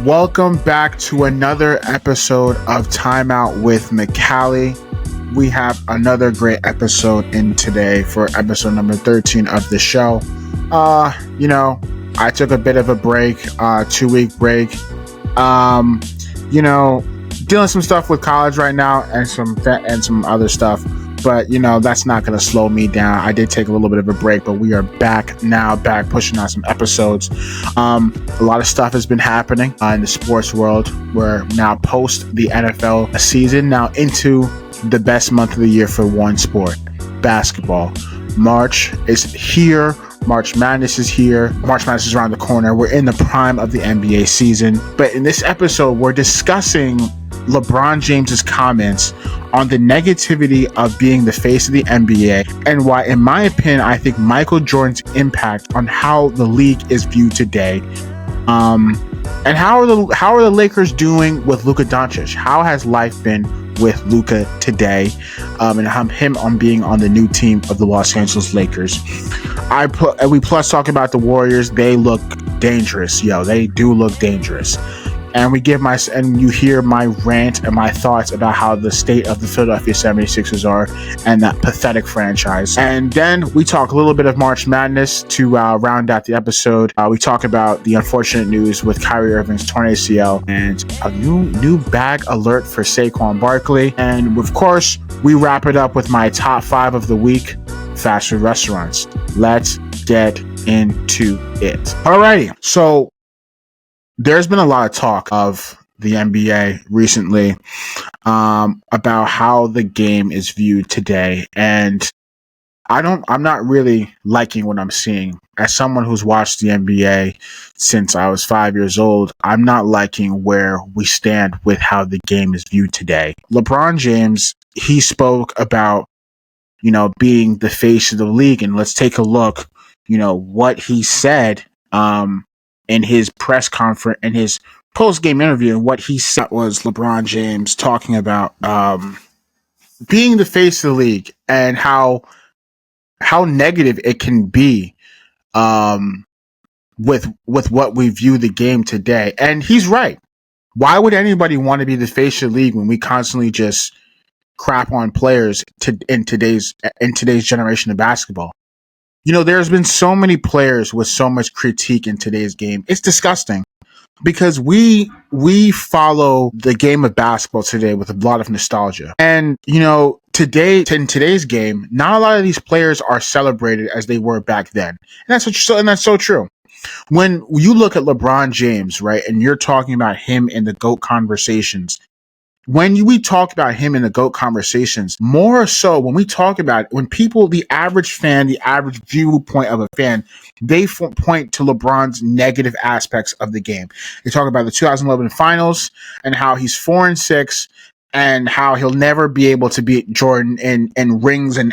Welcome back to another episode of Timeout with Makali. We have another great episode in today for episode number 13 of the show. I took a bit of a break, 2-week break. Dealing some stuff with college right now and some other stuff. But, that's not going to slow me down. I did take a little bit of a break, but we are back pushing out some episodes. A lot of stuff has been happening in the sports world. We're now post the NFL season, now into the best month of the year for one sport, basketball. March is here. March Madness is here. March Madness is around the corner. We're in the prime of the NBA season. But in this episode, we're discussing LeBron James's comments on the negativity of being the face of the NBA and why, in my opinion, I think Michael Jordan's impact on how the league is viewed today. And how are the Lakers doing with Luka Dončić? How has life been with Luka today? And him on being on the new team of the Los Angeles Lakers. We plus talk about the Warriors. They look dangerous. They do look dangerous. And you hear my rant and my thoughts about how the state of the Philadelphia 76ers are and that pathetic franchise. And then we talk a little bit of March Madness to round out the episode. We talk about the unfortunate news with Kyrie Irving's torn ACL and a new bag alert for Saquon Barkley. And of course, we wrap it up with my top 5 of the week, fast food restaurants. Let's get into it. Alrighty, so there's been a lot of talk of the NBA recently about how the game is viewed today, and I'm not really liking what I'm seeing. As someone who's watched the NBA since I was 5 years old, I'm not liking where we stand with how the game is viewed today. LeBron James, he spoke about, being the face of the league, and let's take a look, what he said in his press conference, in his post-game interview. And what he said was LeBron James talking about being the face of the league and how negative it can be with what we view the game today. And he's right. Why would anybody want to be the face of the league when we constantly just crap on players in today's generation of basketball? There's been so many players with so much critique in today's game. It's disgusting because we follow the game of basketball today with a lot of nostalgia. And, in today's game, not a lot of these players are celebrated as they were back then. And that's so true. When you look at LeBron James, right, and you're talking about him in the GOAT conversations, when we talk about him in the GOAT conversations, more so when we talk about it, when people, the average fan, the average viewpoint of a fan, they point to LeBron's negative aspects of the game. They talk about the 2011 finals and how he's 4-6 and how he'll never be able to beat Jordan in rings and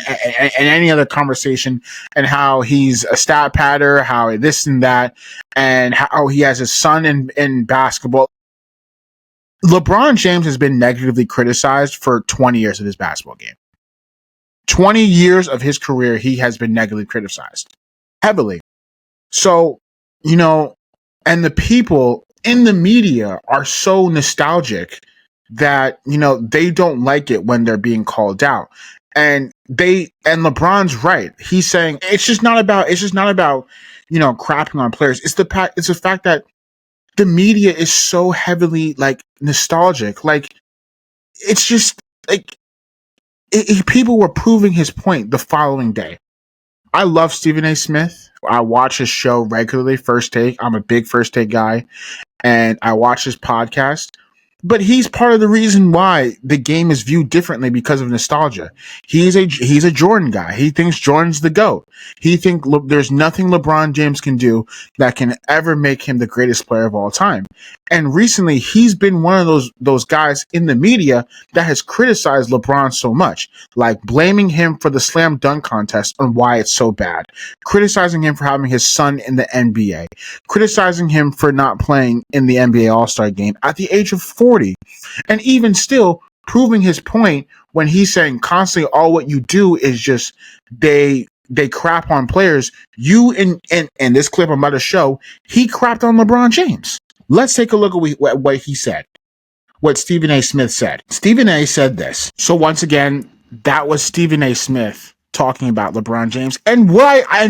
any other conversation, and how he's a stat padder, how this and that, and how he has his son in basketball. LeBron James has been negatively criticized for 20 years of his basketball game. 20 years of his career, he has been negatively criticized. Heavily. So, and the people in the media are so nostalgic that, they don't like it when they're being called out. And LeBron's right. He's saying it's just not about, crapping on players. It's the fact that the media is so heavily nostalgic. It's just people were proving his point the following day. I love Stephen A. Smith. I watch his show regularly, First Take. I'm a big First Take guy, and I watch his podcast. But he's part of the reason why the game is viewed differently because of nostalgia. He's a Jordan guy. He thinks Jordan's the GOAT. He thinks there's nothing LeBron James can do that can ever make him the greatest player of all time. And recently, he's been one of those guys in the media that has criticized LeBron so much, like blaming him for the slam dunk contest and why it's so bad, criticizing him for having his son in the NBA, criticizing him for not playing in the NBA All-Star game at the age of 40, and even still proving his point when he's saying constantly all what you do is just they crap on players. You in this clip I'm about to show, he crapped on LeBron James. Let's take a look at what he said, what Stephen A. Smith said. Stephen A. said this. So once again, that was Stephen A. Smith talking about LeBron James, and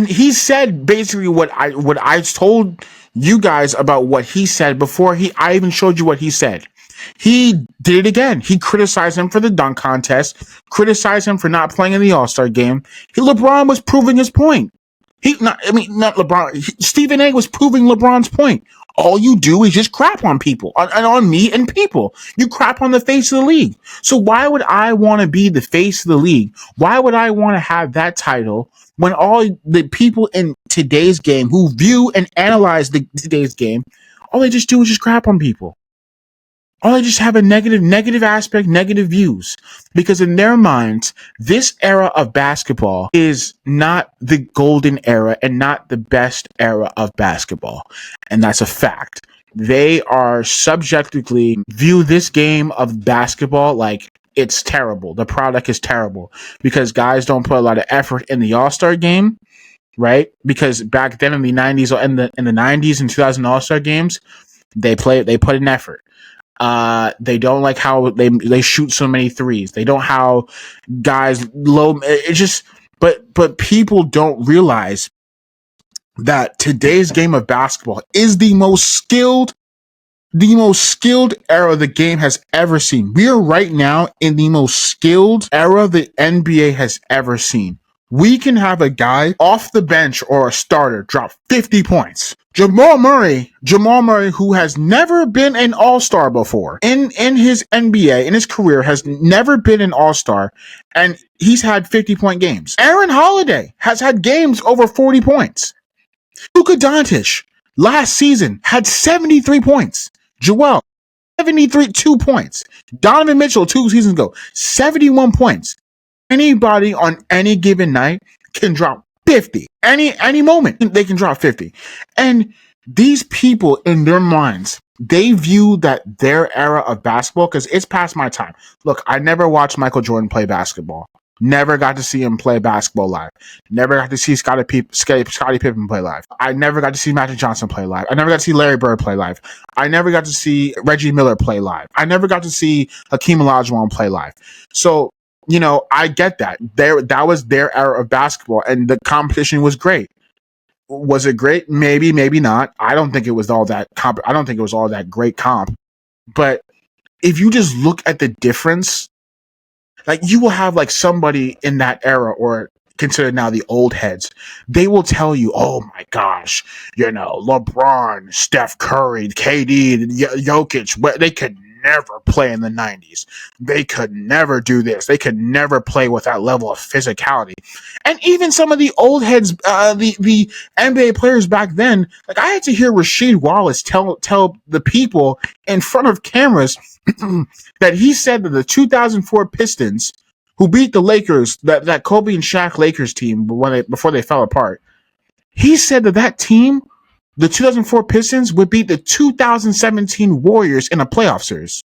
he said basically what I told you guys about what he said before I even showed you what he said. He did it again. He criticized him for the dunk contest, criticized him for not playing in the All-Star game. LeBron was proving his point. Not LeBron. Stephen A. was proving LeBron's point. All you do is just crap on people, on me and people. You crap on the face of the league. So why would I want to be the face of the league? Why would I want to have that title when all the people in today's game who view and analyze today's game, all they just do is just crap on people? All they just have a negative aspect, negative views. Because in their minds, this era of basketball is not the golden era and not the best era of basketball. And that's a fact. They are subjectively view this game of basketball like it's terrible. The product is terrible because guys don't put a lot of effort in the All-Star game, right? Because back then in the 90s or in the 90s and 2000 All-Star games, they put in effort. They don't like how they shoot so many threes. They don't how guys low. It just but people don't realize that today's game of basketball is the most skilled era the game has ever seen. We are right now in the most skilled era the NBA has ever seen. We can have a guy off the bench or a starter drop 50 points. Jamal Murray, who has never been an all-star before in his NBA, in his career, has never been an all-star, and he's had 50-point games. Aaron Holiday has had games over 40 points. Luka Dončić last season had 73 points. Joel, 2 points. Donovan Mitchell 2 seasons ago, 71 points. Anybody on any given night can drop 50. Any moment they can drop 50. And these people in their minds, they view that their era of basketball, because it's past my time. Look, I never watched Michael Jordan play basketball. Never got to see him play basketball live. Never got to see Scottie Pippen play live. I never got to see Magic Johnson play live. I never got to see Larry Bird play live. I never got to see Reggie Miller play live. I never got to see Hakeem Olajuwon play live. So, I get that. That was their era of basketball, and the competition was great. Was it great? Maybe, maybe not. I don't think it was all that I don't think it was all that great comp. But if you just look at the difference, like you will have like somebody in that era, or considered now the old heads, they will tell you, oh my gosh, LeBron, Steph Curry, KD, Jokic, they could never play in the 90s. They could never do this. They could never play with that level of physicality. And even some of the old heads, the NBA players back then, like I had to hear Rasheed Wallace tell the people in front of cameras that he said that the 2004 Pistons, who beat the Lakers, that Kobe and Shaq Lakers team before they fell apart, he said that team, the 2004 Pistons, would beat the 2017 Warriors in a playoff series.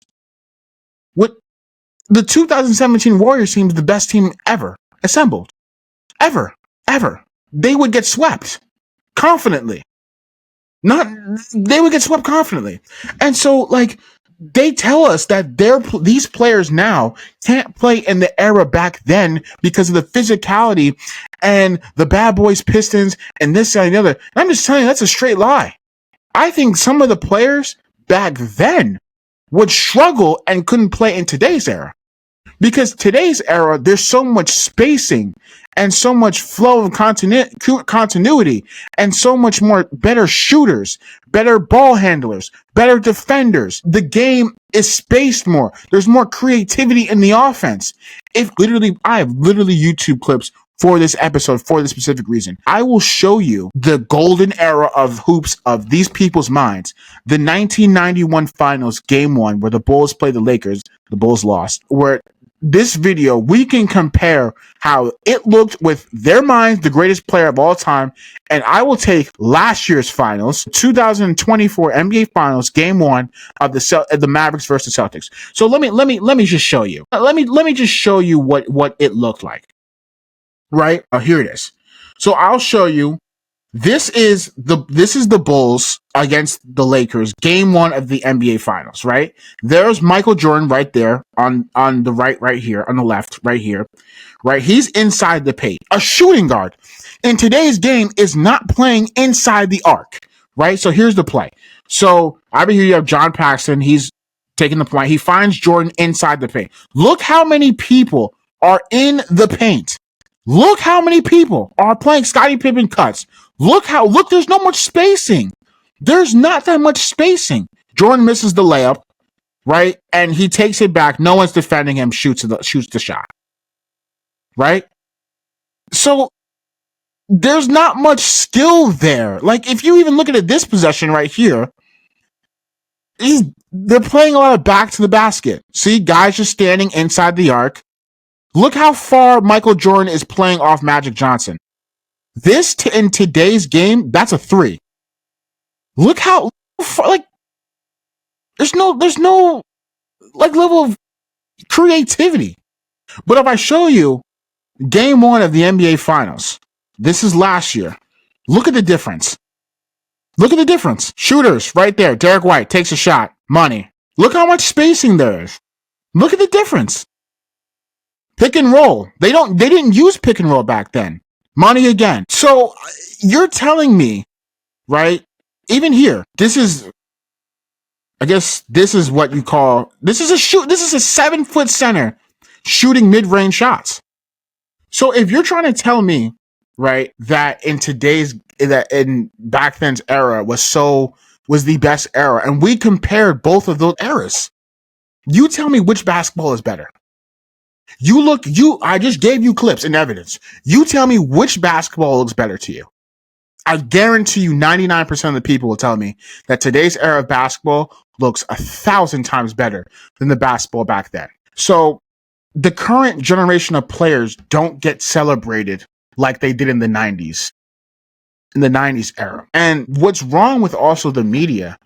The 2017 Warriors team is the best team ever assembled. Ever. They would get swept confidently. They would get swept confidently. And so, like, they tell us that these players now can't play in the era back then because of the physicality and the bad boys Pistons and this and the other. And I'm just telling you, that's a straight lie. I think some of the players back then would struggle and couldn't play in today's era. Because today's era, there's so much spacing and so much flow of continuity and so much more better shooters, better ball handlers, better defenders. The game is spaced more. There's more creativity in the offense. I have literally YouTube clips for this episode for this specific reason. I will show you the golden era of hoops of these people's minds. The 1991 finals, game 1, where the Bulls played the Lakers. The Bulls lost. Where this video, we can compare how it looked with their minds, the greatest player of all time, and I will take last year's finals, 2024 NBA Finals, Game 1 of the Mavericks versus Celtics. So let me just show you. Let me just show you what it looked like. Right? Here it is. So I'll show you This is the Bulls against the Lakers, game 1 of the NBA Finals, right? There's Michael Jordan right there on the right here, on the left, right here, right? He's inside the paint, a shooting guard. In today's game is not playing inside the arc, right? So here's the play. So over here you have John Paxson. He's taking the point. He finds Jordan inside the paint. Look how many people are in the paint. Look how many people are playing Scottie Pippen cuts. Look, there's no much spacing. There's not that much spacing. Jordan misses the layup, right? And he takes it back. No one's defending him, shoots the shot, right? So there's not much skill there. Like, if you even look at this possession right here, they're playing a lot of back to the basket. See, guys just standing inside the arc. Look how far Michael Jordan is playing off Magic Johnson. This in today's game, that's a 3. Look how far, like, there's no like level of creativity. But if I show you game 1 of the NBA Finals, this is last year. Look at the difference. Look at the difference. Shooters right there. Derek White takes a shot. Money. Look how much spacing there is. Look at the difference. Pick and roll. They didn't use pick and roll back then. Money again. So you're telling me, right? Even here, this is what you call, this is a 7-foot center shooting mid-range shots. So if you're trying to tell me, right, that in back then's era was the best era, and we compared both of those eras, you tell me which basketball is better. I just gave you clips and evidence. You tell me which basketball looks better to you. I guarantee you 99% of the people will tell me that today's era of basketball looks 1,000 times better than the basketball back then. So the current generation of players don't get celebrated like they did in the 90s era. And what's wrong with also the media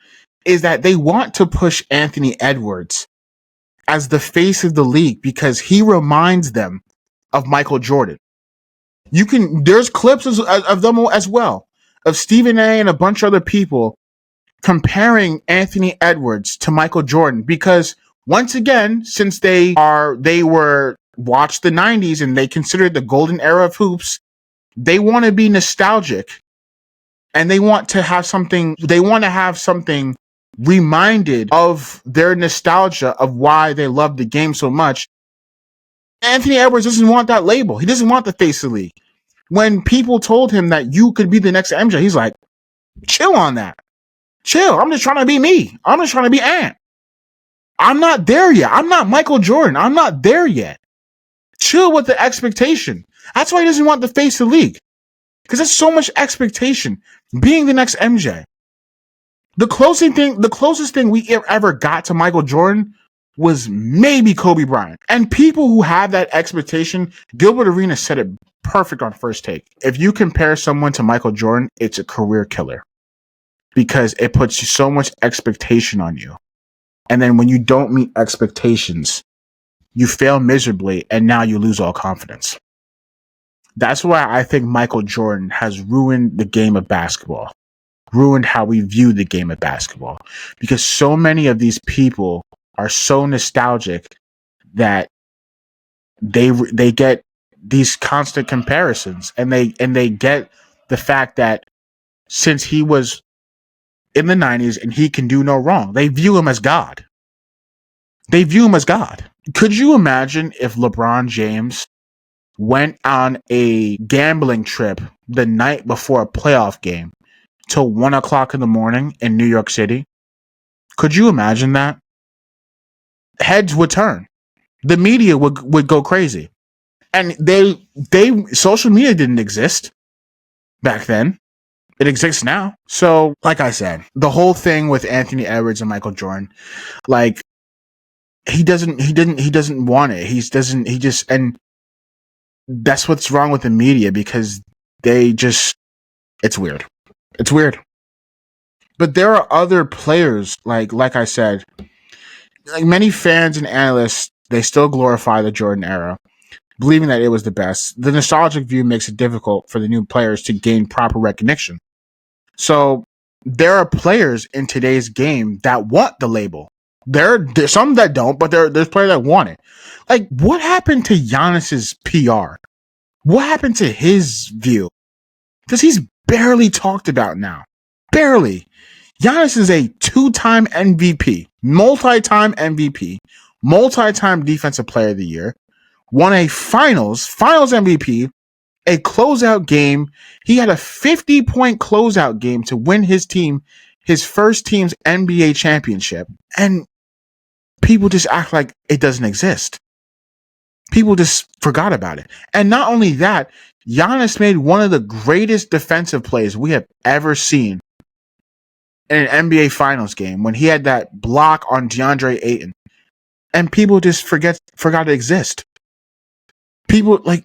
is that they want to push Anthony Edwards as the face of the league because he reminds them of Michael Jordan. There's clips of them as well, of Stephen A and a bunch of other people comparing Anthony Edwards to Michael Jordan because once again, since they were watched the 90s and they considered the golden era of hoops, they want to be nostalgic and they want to have something reminded of their nostalgia of why they love the game so much. Anthony Edwards doesn't want that label. He doesn't want the face of the league. When people told him that you could be the next MJ, he's like, chill on that. Chill. I'm just trying to be me. I'm just trying to be Ant. I'm not there yet. I'm not Michael Jordan. I'm not there yet. Chill with the expectation. That's why he doesn't want the face of the league. Because there's so much expectation. Being the next MJ. The closest thing we ever got to Michael Jordan was maybe Kobe Bryant. And people who have that expectation, Gilbert Arenas said it perfect on First Take. If you compare someone to Michael Jordan, it's a career killer. Because it puts so much expectation on you. And then when you don't meet expectations, you fail miserably and now you lose all confidence. That's why I think Michael Jordan has ruined the game of basketball. Ruined how we view the game of basketball. Because so many of these people are so nostalgic that they get these constant comparisons and they get the fact that since he was in the 90s and he can do no wrong, they view him as God. They view him as God. Could you imagine if LeBron James went on a gambling trip the night before a playoff game till 1 o'clock in the morning in New York City? Could you imagine that? Heads would turn. The media would go crazy. And social media didn't exist back then. It exists now. So, like I said, the whole thing with Anthony Edwards and Michael Jordan, like, he doesn't want it. And that's what's wrong with the media because it's weird. It's weird. But there are other players, like I said, like many fans and analysts, they still glorify the Jordan era. believing that it was the best. The nostalgic view makes it difficult for the new players to gain proper recognition. So there are players in today's game that want the label. There's some that don't, but there's players that want it. Like, what happened to Giannis's PR? What happened to his view? Because he's barely talked about now. Barely. Giannis is a 2-time MVP, multi-time MVP, multi-time Defensive Player of the Year, won a finals MVP, a closeout game. He had a 50-point closeout game to win his first team's NBA championship. And people just act like it doesn't exist. People just forgot about it. And not only that, Giannis made one of the greatest defensive plays we have ever seen in an NBA Finals game when he had that block on DeAndre Ayton. And people just forgot to exist. People, like,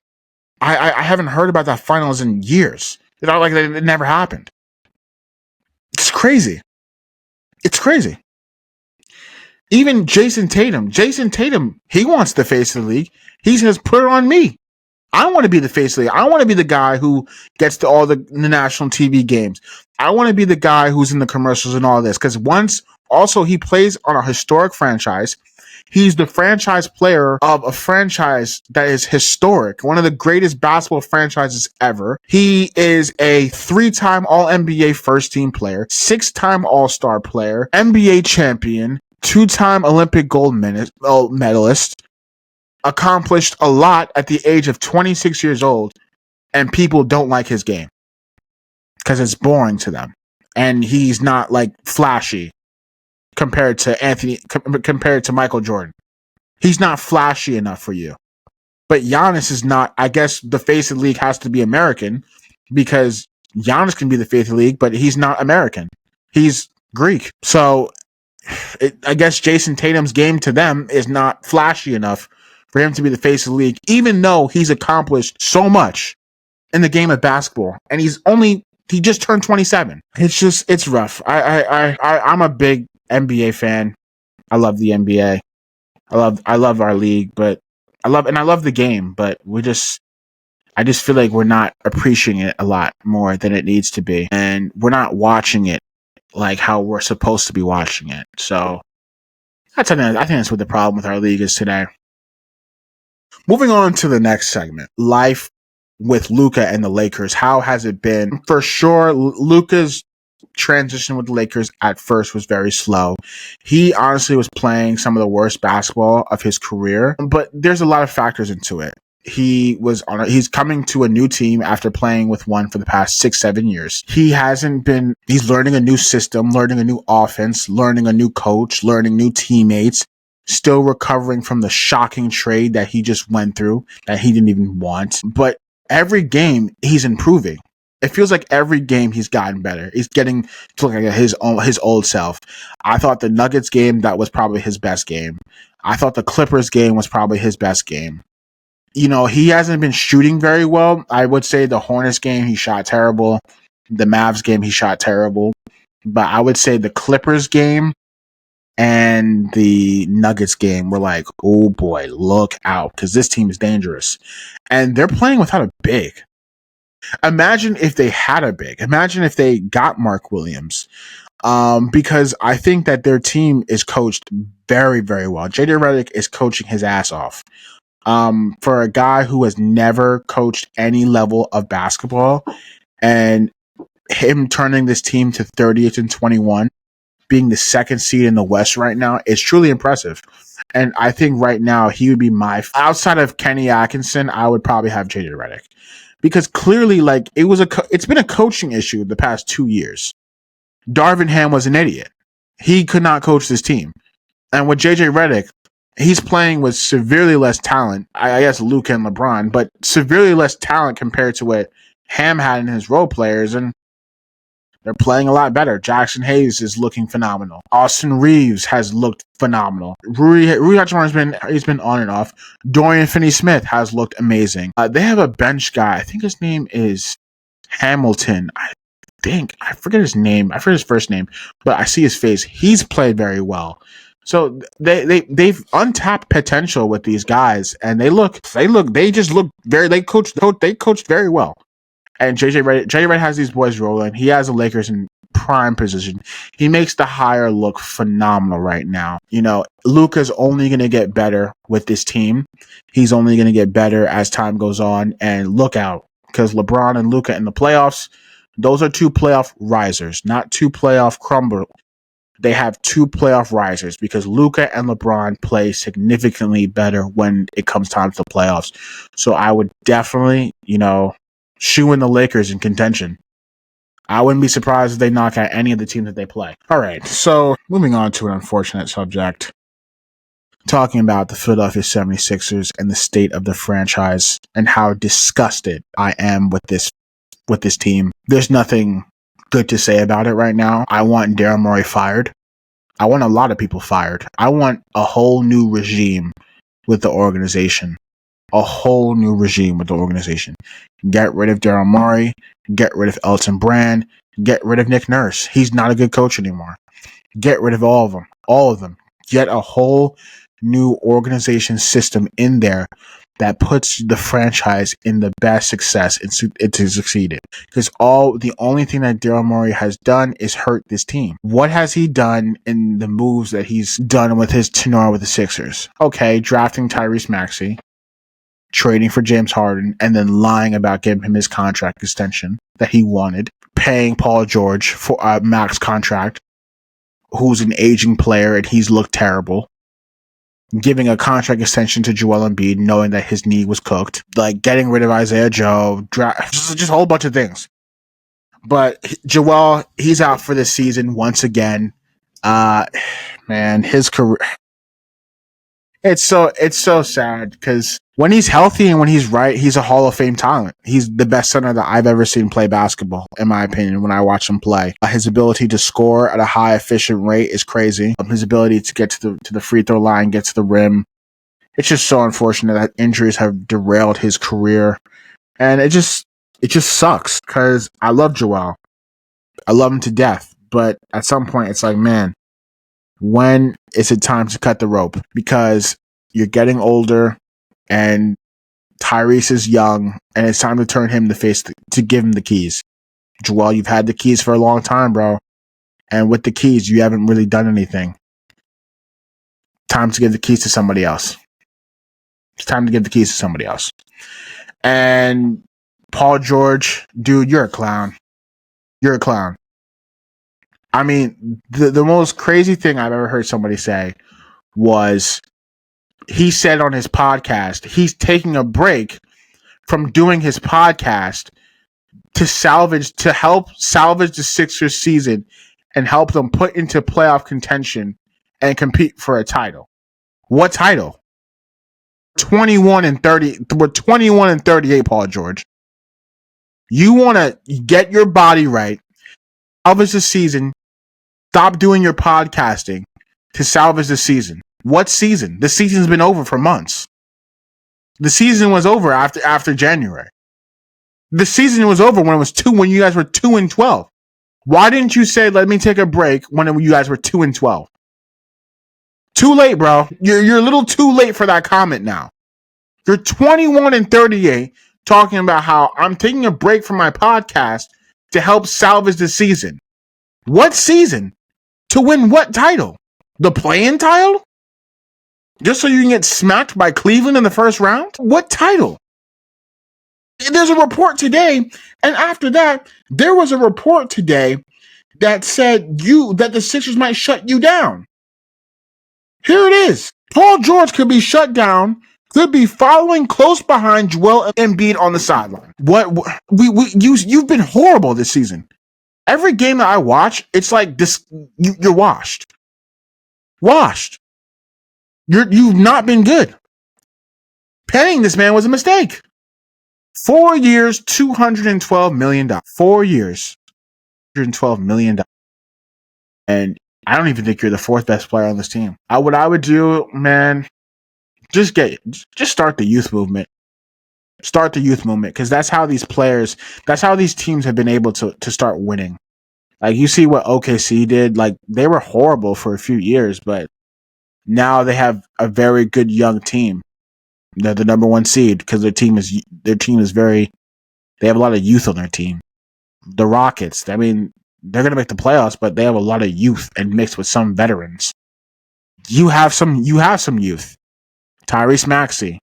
I haven't heard about that finals in years. It never happened. It's crazy. It's crazy. Even Jason Tatum, he wants the face of the league. He says, put it on me. I want to be the face of the league. I want to be the guy who gets to all the national TV games. I want to be the guy who's in the commercials and all this. Because also he plays on a historic franchise. He's the franchise player of a franchise that is historic, one of the greatest basketball franchises ever. He is a 3-time All-NBA first-team player, 6-time All-Star player, NBA champion, 2-time Olympic gold medalist, accomplished a lot at the age of 26 years old, and people don't like his game because it's boring to them. And he's not, like, flashy. Compared to Michael Jordan. He's not flashy enough for you. But Giannis is not. I guess the face of the league has to be American because Giannis can be the face of the league, but he's not American. He's Greek. So I guess Jason Tatum's game to them is not flashy enough for him to be the face of the league, even though he's accomplished so much in the game of basketball. And he just turned 27. It's rough. I'm a big NBA fan. I love the NBA. I love our league, but I love the game, but I just feel like we're not appreciating it a lot more than it needs to be. And we're not watching it like how we're supposed to be watching it. So I think that's what the problem with our league is today. Moving on to the next segment, life with Luka and the Lakers. How has it been? For sure, Luka's transition with the Lakers at first was very slow. He honestly was playing some of the worst basketball of his career, but there's a lot of factors into it. He's coming to a new team after playing with one for the past 6-7 years. He's learning a new system, learning a new offense, learning a new coach, learning new teammates, still recovering from the shocking trade that he just went through that he didn't even want. But every game he's improving. It feels like every game he's gotten better. He's getting to look like his old self. I thought the Nuggets game, that was probably his best game. I thought the Clippers game was probably his best game. You know, he hasn't been shooting very well. I would say the Hornets game, he shot terrible. The Mavs game, he shot terrible. But I would say the Clippers game and the Nuggets game were like, oh boy, look out, because this team is dangerous. And they're playing without a big. Imagine if they had a big. Imagine if they got Mark Williams. Because I think that their team is coached very, very well. JJ Redick is coaching his ass off. For a guy who has never coached any level of basketball, and him turning this team to 30-21, being the second seed in the West right now, is truly impressive. And I think right now he would be outside of Kenny Atkinson, I would probably have JJ Redick. Because clearly, like, it's been a coaching issue the past 2 years. Darvin Ham was an idiot. He could not coach this team. And with JJ Redick, he's playing with severely less talent. I guess Luka and LeBron, but severely less talent compared to what Ham had in his role players, and they're playing a lot better. Jackson Hayes is looking phenomenal. Austin Reeves has looked phenomenal. Rui Hachimura he's been on and off. Dorian Finney-Smith has looked amazing. They have a bench guy. I think his name is Hamilton. I forget his name. I forget his first name, but I see his face. He's played very well. So they've untapped potential with these guys, and they just look very they coached very well. And JJ Redick has these boys rolling. He has the Lakers in prime position. He makes the hire look phenomenal right now. You know, Luka's only going to get better with this team. He's only going to get better as time goes on. And look out, because LeBron and Luka in the playoffs, those are two playoff risers, not two playoff crumble. They have two playoff risers because Luka and LeBron play significantly better when it comes time to the playoffs. So I would definitely, shoe in the Lakers in contention. I wouldn't be surprised if they knock out any of the teams that they play. All right, so moving on to an unfortunate subject. Talking about the Philadelphia 76ers and the state of the franchise and how disgusted I am with this team. There's nothing good to say about it right now. I want Daryl Morey fired. I want a lot of people fired. I want a whole new regime with the organization. A whole new regime with the organization. Get rid of Daryl Morey. Get rid of Elton Brand. Get rid of Nick Nurse. He's not a good coach anymore. Get rid of all of them. All of them. Get a whole new organization system in there that puts the franchise in the best success and to succeed it. Because the only thing that Daryl Morey has done is hurt this team. What has he done in the moves that he's done with his tenure with the Sixers? Okay, drafting Tyrese Maxey, trading for James Harden, and then lying about giving him his contract extension that he wanted, paying Paul George for a max contract, who's an aging player and he's looked terrible, giving a contract extension to Joel Embiid, knowing that his knee was cooked, like getting rid of Isaiah Joe, just a whole bunch of things. But Joel, he's out for this season once again. Man, his career, it's so sad because when he's healthy and when he's right, he's a Hall of Fame talent. He's the best center that I've ever seen play basketball, in my opinion, when I watch him play. His ability to score at a high efficient rate is crazy. His ability to get to the free throw line, get to the rim. It's just so unfortunate that injuries have derailed his career. And it just sucks because I love Joel. I love him to death. But at some point, it's like, man, when is it time to cut the rope? Because you're getting older and Tyrese is young and it's time to turn him to give him the keys. Joel, you've had the keys for a long time, bro. And with the keys, you haven't really done anything. Time to give the keys to somebody else. It's time to give the keys to somebody else. And Paul George, dude, you're a clown. You're a clown. I mean, the most crazy thing I've ever heard somebody say was he said on his podcast, he's taking a break from doing his podcast to help salvage the Sixers season and help them put into playoff contention and compete for a title. What title? 21 and 30. We're 21 and 38, Paul George. You want to get your body right, salvage the season, stop doing your podcasting to salvage the season. What season? The season's been over for months. The season was over after January. The season was over when you guys were 2-12. Why didn't you say, let me take a break when you guys were 2-12? Too late, bro. You're a little too late for that comment now. You're 21 and 38 talking about how I'm taking a break from my podcast to help salvage the season. What season? To win what title? The play-in title? Just so you can get smacked by Cleveland in the first round? What title? There's a report today, and after that, there was a report today that said that the Sixers might shut you down. Here it is. Paul George could be shut down, could be following close behind Joel Embiid on the sideline. You've been horrible this season. Every game that I watch, it's like this. You're washed. Washed. You've not been good. Paying this man was a mistake. 4 years, $212 million. 4 years, $112 million. And I don't even think you're the fourth best player on this team. What I would do, man, just start the youth movement. Start the youth movement, because that's how these teams have been able to start winning. Like, you see what OKC did. Like, they were horrible for a few years, but Now they have a very good young team. They're the number one seed because their team is very. They have a lot of youth on their team. The Rockets, I mean, they're going to make the playoffs, but they have a lot of youth and mixed with some veterans. You have some youth. Tyrese Maxey,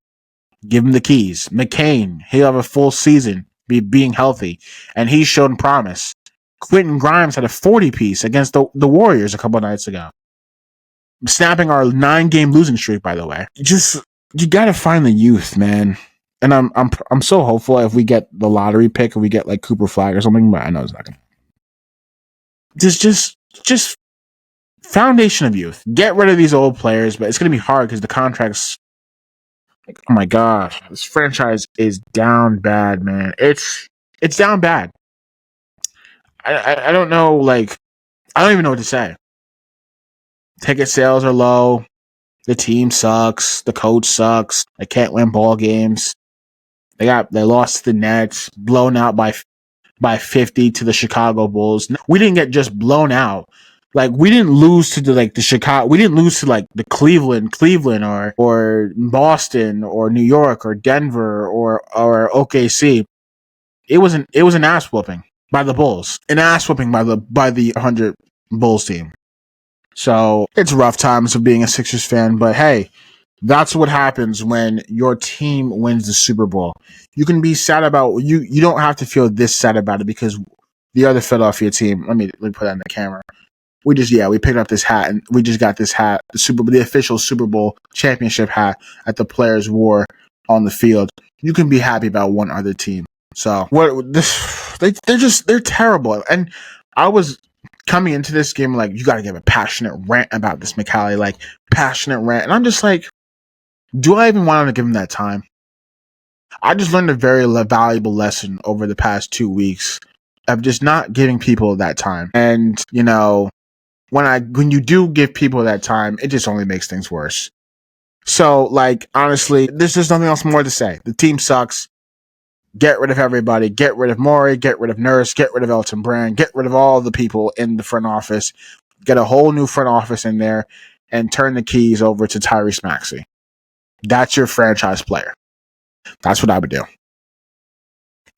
give him the keys. McCain, he'll have a full season being healthy, and he's shown promise. Quentin Grimes had a 40-piece against the Warriors a couple of nights ago, snapping our 9-game losing streak. By the way, you got to find the youth, man. And I'm so hopeful if we get the lottery pick, if we get like Cooper Flag or something, but I know it's not gonna. Just foundation of youth. Get rid of these old players, but it's gonna be hard because the contracts. Like, oh my gosh, this franchise is down bad, man. It's down bad. I don't know, like, I don't even know what to say. Ticket sales are low. The team sucks. The coach sucks. They can't win ball games. They lost to the Nets, blown out by 50 to the Chicago Bulls. We didn't get just blown out. Like, we didn't lose to the Chicago. We didn't lose to like the Cleveland or Boston or New York or Denver or OKC. It was an ass whooping by the Bulls. An ass whooping by the 100 Bulls team. So it's rough times of being a Sixers fan, but hey, that's what happens when your team wins the Super Bowl. You can be sad about you don't have to feel this sad about it because the other Philadelphia team, let me put that in the camera. We picked up this hat and we just got this hat, the official Super Bowl championship hat at the players wore on the field. You can be happy about one other team. So they're terrible. And I was coming into this game like, you got to give a passionate rant about this, Makali, like passionate rant. And I'm just like, do I even want to give him that time? I just learned a very valuable lesson over the past 2 weeks of just not giving people that time. And, you know, when you do give people that time, it just only makes things worse. So, like, honestly, there's just nothing else more to say. The team sucks. Get rid of everybody. Get rid of Morey. Get rid of Nurse. Get rid of Elton Brand. Get rid of all the people in the front office. Get a whole new front office in there and turn the keys over to Tyrese Maxey. That's your franchise player. That's what I would do.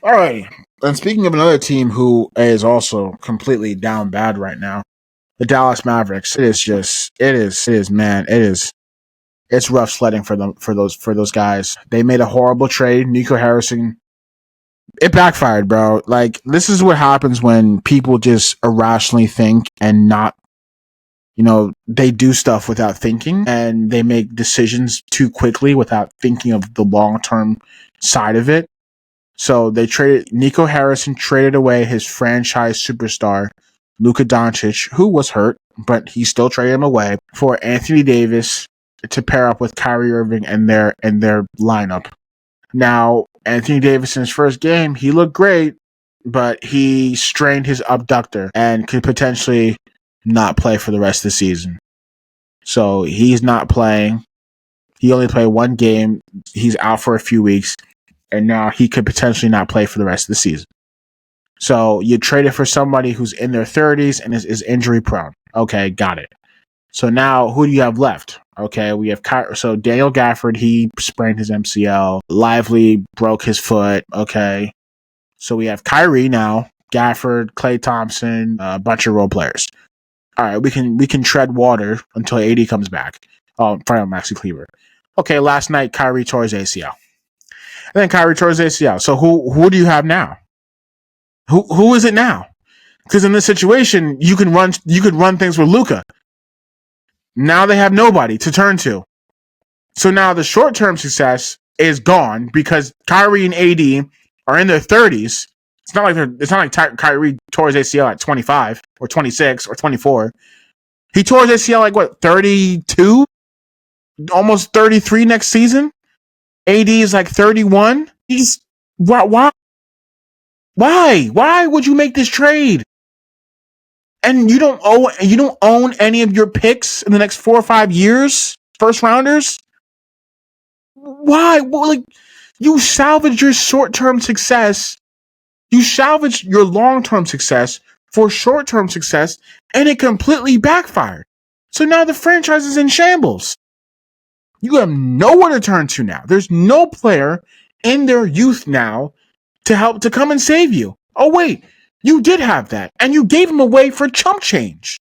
All right. And speaking of another team who is also completely down bad right now, the Dallas Mavericks. It's rough sledding for them, for those guys. They made a horrible trade. Nico Harrison. It backfired, bro. Like, this is what happens when people just irrationally think and not, they do stuff without thinking and they make decisions too quickly without thinking of the long-term side of it. So Nico Harrison traded away his franchise superstar, Luka Dončić, who was hurt, but he still traded him away for Anthony Davis to pair up with Kyrie Irving and their lineup. Now, Anthony Davis in his first game, he looked great, but he strained his abductor and could potentially not play for the rest of the season. So he's not playing. He only played one game. He's out for a few weeks, and now he could potentially not play for the rest of the season. So you traded for somebody who's in their 30s and is injury prone. Okay, got it. So now who do you have left? Okay, we have so Daniel Gafford, he sprained his MCL. Lively broke his foot. Okay, so we have Kyrie now, Gafford, Klay Thompson, a bunch of role players. All right, we can tread water until AD comes back. Oh, in front of Maxi Kleber. Okay, last night Kyrie tore his ACL. And then Kyrie tore his ACL. So who do you have now? Who is it now? Because in this situation, you could run things with Luka. Now they have nobody to turn to. So now the short-term success is gone because Kyrie and AD are in their 30s. It's not like Kyrie tore his ACL at 25 or 26 or 24. He tore his ACL like what, 32? Almost 33 next season? AD is like 31? Why? Why would you make this trade? And you don't own any of your picks in the next 4 or 5 years, first rounders. Why? Well, like, you salvaged your short-term success. You salvaged your long-term success for short-term success, and it completely backfired. So now the franchise is in shambles. You have nowhere to turn to now. There's no player in their youth now to come and save you. Oh wait, you did have that, and you gave him away for chump change.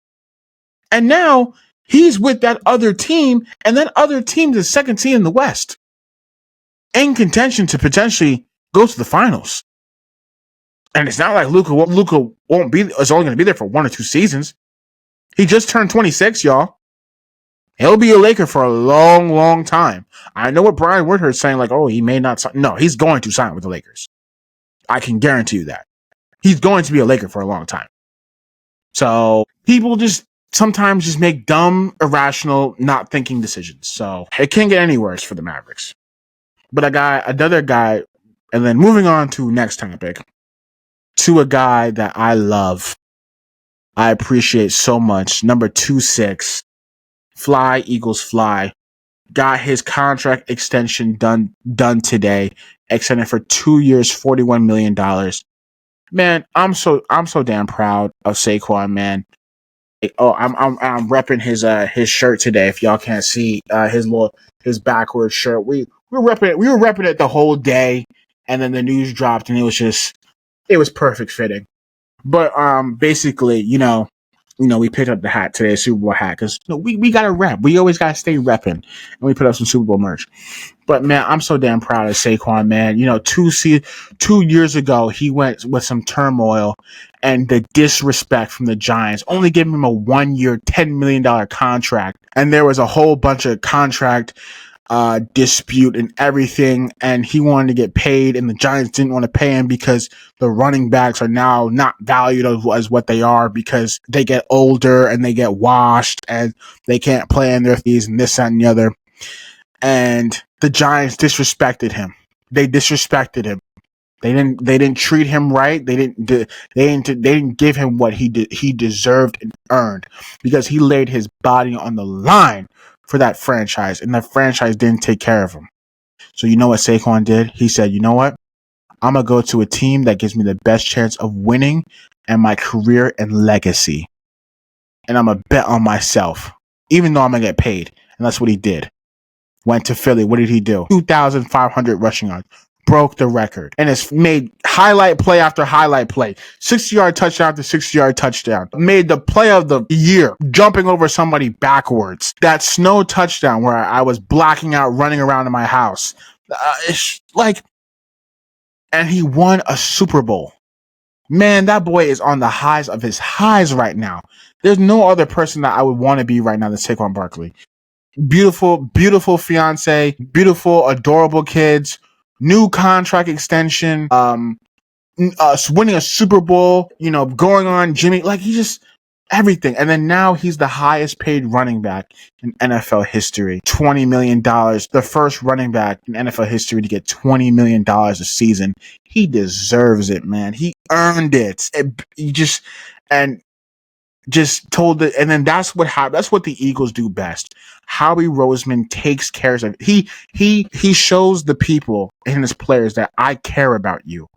And now he's with that other team, and that other team is the second team in the West, in contention to potentially go to the finals. And it's not like Luka won't be. Is only going to be there for 1 or 2 seasons. He just turned 26, y'all. He'll be a Laker for a long, long time. I know what Brian Woodhurst saying, like, oh, he may not sign. No, he's going to sign with the Lakers. I can guarantee you that. He's going to be a Laker for a long time. So people just sometimes just make dumb, irrational, not thinking decisions. So it can't get any worse for the Mavericks. But another guy, and then moving on to next topic, to a guy that I love, I appreciate so much. Number 26, Fly Eagles Fly, got his contract extension done today, extended for 2 years, $41 million. Man, I'm so damn proud of Saquon, man. Oh, I'm repping his shirt today. If y'all can't see his backwards shirt, we were repping it the whole day, and then the news dropped, and it was perfect fitting. But basically, we picked up the hat today, Super Bowl hat, because we got to rep. We always got to stay repping, and we put up some Super Bowl merch. But man, I'm so damn proud of Saquon, man. 2 years ago, he went with some turmoil and the disrespect from the Giants, only giving him a 1-year, $10 million contract. And there was a whole bunch of contract dispute and everything, and he wanted to get paid, and the Giants didn't want to pay him because the running backs are now not valued as what they are because they get older and they get washed and they can't play in their fees and this, that, and the other. And the Giants disrespected him. They disrespected him. They didn't treat him right. They didn't give him what he deserved and earned, because he laid his body on the line for that franchise, and the franchise didn't take care of him. So you know what Saquon did? He said, you know what? I'm going to go to a team that gives me the best chance of winning and my career and legacy. And I'm going to bet on myself, even though I'm going to get paid. And that's what he did. Went to Philly. What did he do? 2,500 rushing yards. Broke the record. And it's made highlight play after highlight play. 60-yard touchdown after 60-yard touchdown. Made the play of the year, jumping over somebody backwards. That snow touchdown where I was blacking out, running around in my house. And he won a Super Bowl. Man, that boy is on the highs of his highs right now. There's no other person that I would want to be right now than Saquon Barkley. Beautiful, beautiful fiance, beautiful, adorable kids, new contract extension, winning a Super Bowl, going on Jimmy, he just everything. And then now he's the highest paid running back in NFL history, $20 million. The first running back in NFL history to get $20 million a season. He deserves it, man. He earned it. And then that's what the Eagles do best. Howie Roseman takes care of it. He shows the people and his players that I care about you.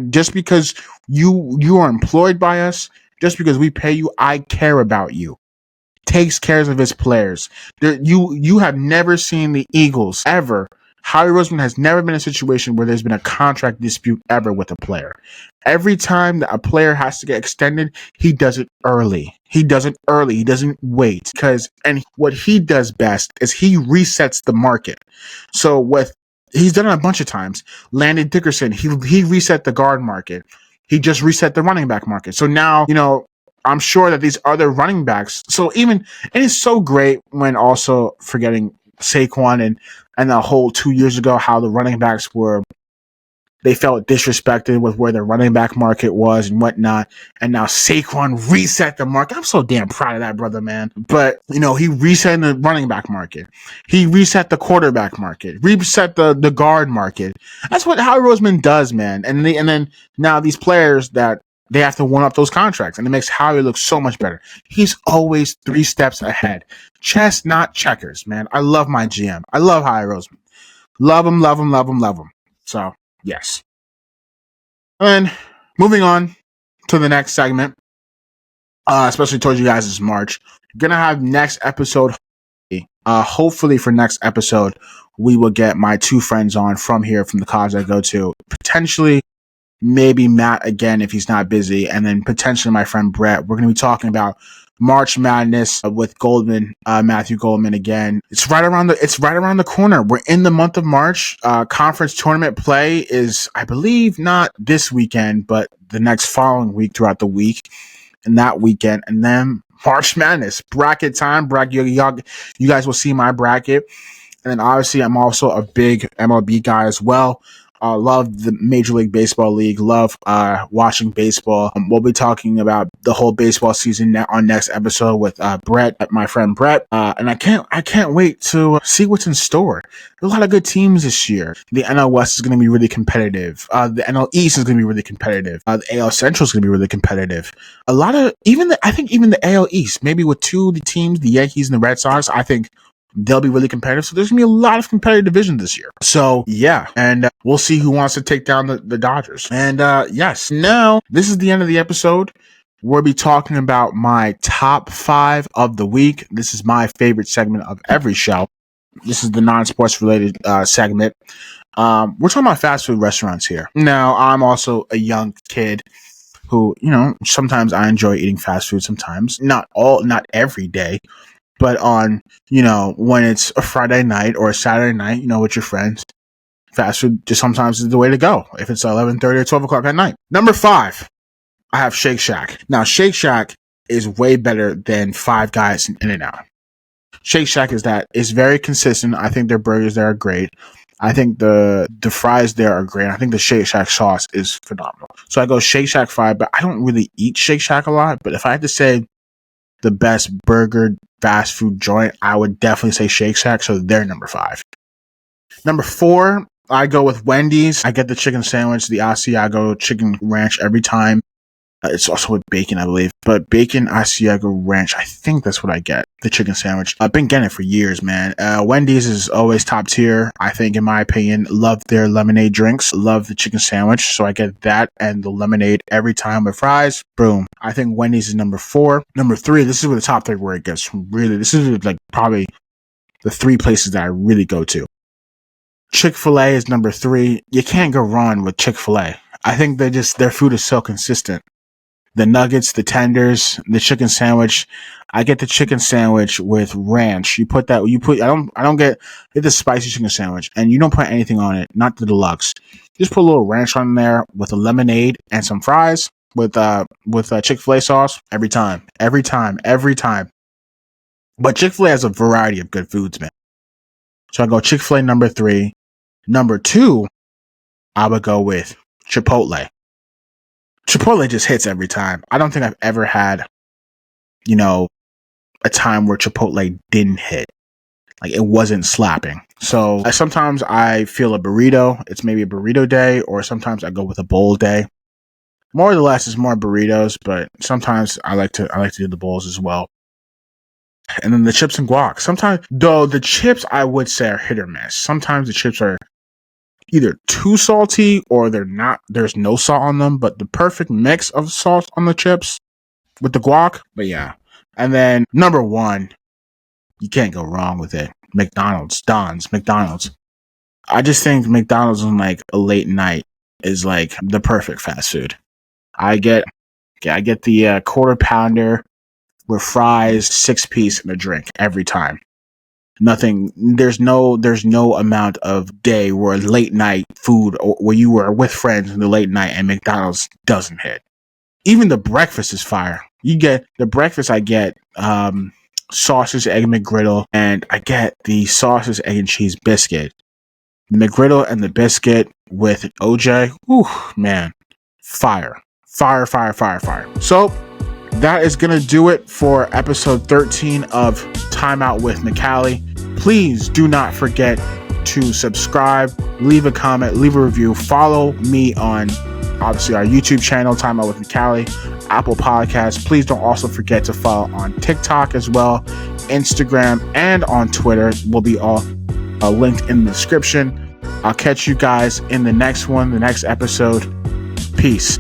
Just because you are employed by us, just because we pay you, I care about you. Takes care of his players. You have never seen the Eagles ever. Howie Roseman has never been in a situation where there's been a contract dispute ever with a player. Every time that a player has to get extended, he does it early. He doesn't wait. And what he does best is he resets the market. So he's done it a bunch of times. Landon Dickerson, he reset the guard market. He just reset the running back market. So now, I'm sure that these other running backs, and it's so great when also forgetting Saquon and the whole 2 years ago, how the running backs they felt disrespected with where the running back market was and whatnot. And now Saquon reset the market. I'm so damn proud of that brother, man. But, he reset the running back market. He reset the quarterback market, reset the guard market. That's what Howie Roseman does, man. And then now these players that they have to one up those contracts, and it makes Howie look so much better. He's always 3 steps ahead. Chess, not checkers, man. I love my GM. I love Howie Roseman. Love him, love him, love him, love him. So, yes. And moving on to the next segment, especially towards you guys, is March. Gonna have next episode. Hopefully for next episode, we will get my two friends on from here, from the college I go to. Potentially, maybe Matt again if he's not busy, and then potentially my friend Brett. We're going to be talking about March Madness with Goldman, Matthew Goldman again. It's right around the corner. We're in the month of March. Conference tournament play is, I believe, not this weekend, but the next following week throughout the week, and that weekend, and then March Madness bracket time. You guys will see my bracket, and then obviously I'm also a big MLB guy as well. Love the Major League Baseball League. Love watching baseball. We'll be talking about the whole baseball season on next episode with Brett, my friend Brett. And I can't wait to see what's in store. There's a lot of good teams this year. The NL West is going to be really competitive. The NL East is going to be really competitive. The AL Central is going to be really competitive. A lot of I think even the AL East, maybe with two of the teams, the Yankees and the Red Sox, I think they'll be really competitive. So there's going to be a lot of competitive division this year. So yeah, and we'll see who wants to take down the Dodgers. And yes, now this is the end of the episode. We'll be talking about my top 5 of the week. This is my favorite segment of every show. This is the non-sports related segment. We're talking about fast food restaurants here. Now, I'm also a young kid who, sometimes I enjoy eating fast food, sometimes. Not every day. But on, when it's a Friday night or a Saturday night, with your friends, fast food just sometimes is the way to go. If it's 11:30 or 12 o'clock at night. Number 5, I have Shake Shack. Now, Shake Shack is way better than Five Guys and In-N-Out. Shake Shack is very consistent. I think their burgers there are great. I think the fries there are great. I think the Shake Shack sauce is phenomenal. So I go Shake Shack 5, but I don't really eat Shake Shack a lot. But if I had to say the best burger fast food joint, I would definitely say Shake Shack, so they're number 5. Number 4, I go with Wendy's. I get the chicken sandwich, the Asiago chicken ranch every time. It's also with bacon, I believe. But bacon, Asiago ranch, I think that's what I get, the chicken sandwich. I've been getting it for years, man. Wendy's is always top tier, I think, in my opinion. Love their lemonade drinks. Love the chicken sandwich. So I get that and the lemonade every time with fries. Boom. I think Wendy's is number 4. Number 3, this is where the top 3 where it gets really, this is like probably the 3 places that I really go to. Chick-fil-A is number 3. You can't go wrong with Chick-fil-A. I think their food is so consistent. The nuggets, the tenders, the chicken sandwich. I get the chicken sandwich with ranch. I don't get the spicy chicken sandwich, and you don't put anything on it, not the deluxe. Just put a little ranch on there with a lemonade and some fries with Chick-fil-A sauce every time. But Chick-fil-A has a variety of good foods, man. So I go Chick-fil-A number 3. Number 2, I would go with Chipotle. Chipotle just hits every time. I don't think I've ever had, a time where Chipotle didn't hit. Like, it wasn't slapping. So sometimes I feel a burrito. It's maybe a burrito day, or sometimes I go with a bowl day. More or less, it's more burritos, but sometimes I like to do the bowls as well. And then the chips and guac. Sometimes, though, the chips I would say are hit or miss. Sometimes the chips are either too salty or they're not. There's no salt on them, but the perfect mix of salt on the chips with the guac. But yeah. And then number 1, you can't go wrong with it. McDonald's. I just think McDonald's on like a late night is like the perfect fast food. I get the quarter pounder with fries, 6-piece, and a drink every time. Nothing. There's no amount of day where late night food or where you were with friends in the late night and McDonald's doesn't hit. Even the breakfast is fire. You get the breakfast. I get sausage, egg McGriddle, and I get the sausage, egg and cheese biscuit. The McGriddle and the biscuit with OJ. Whew, man, fire. So that is going to do it for episode 13 of Timeout with Makali. Please do not forget to subscribe, leave a comment, leave a review, follow me on obviously our YouTube channel, Timeout with Makali, Apple Podcasts. Please don't also forget to follow on TikTok as well, Instagram, and on Twitter. Will be all linked in the description. I'll catch you guys in the next episode. Peace.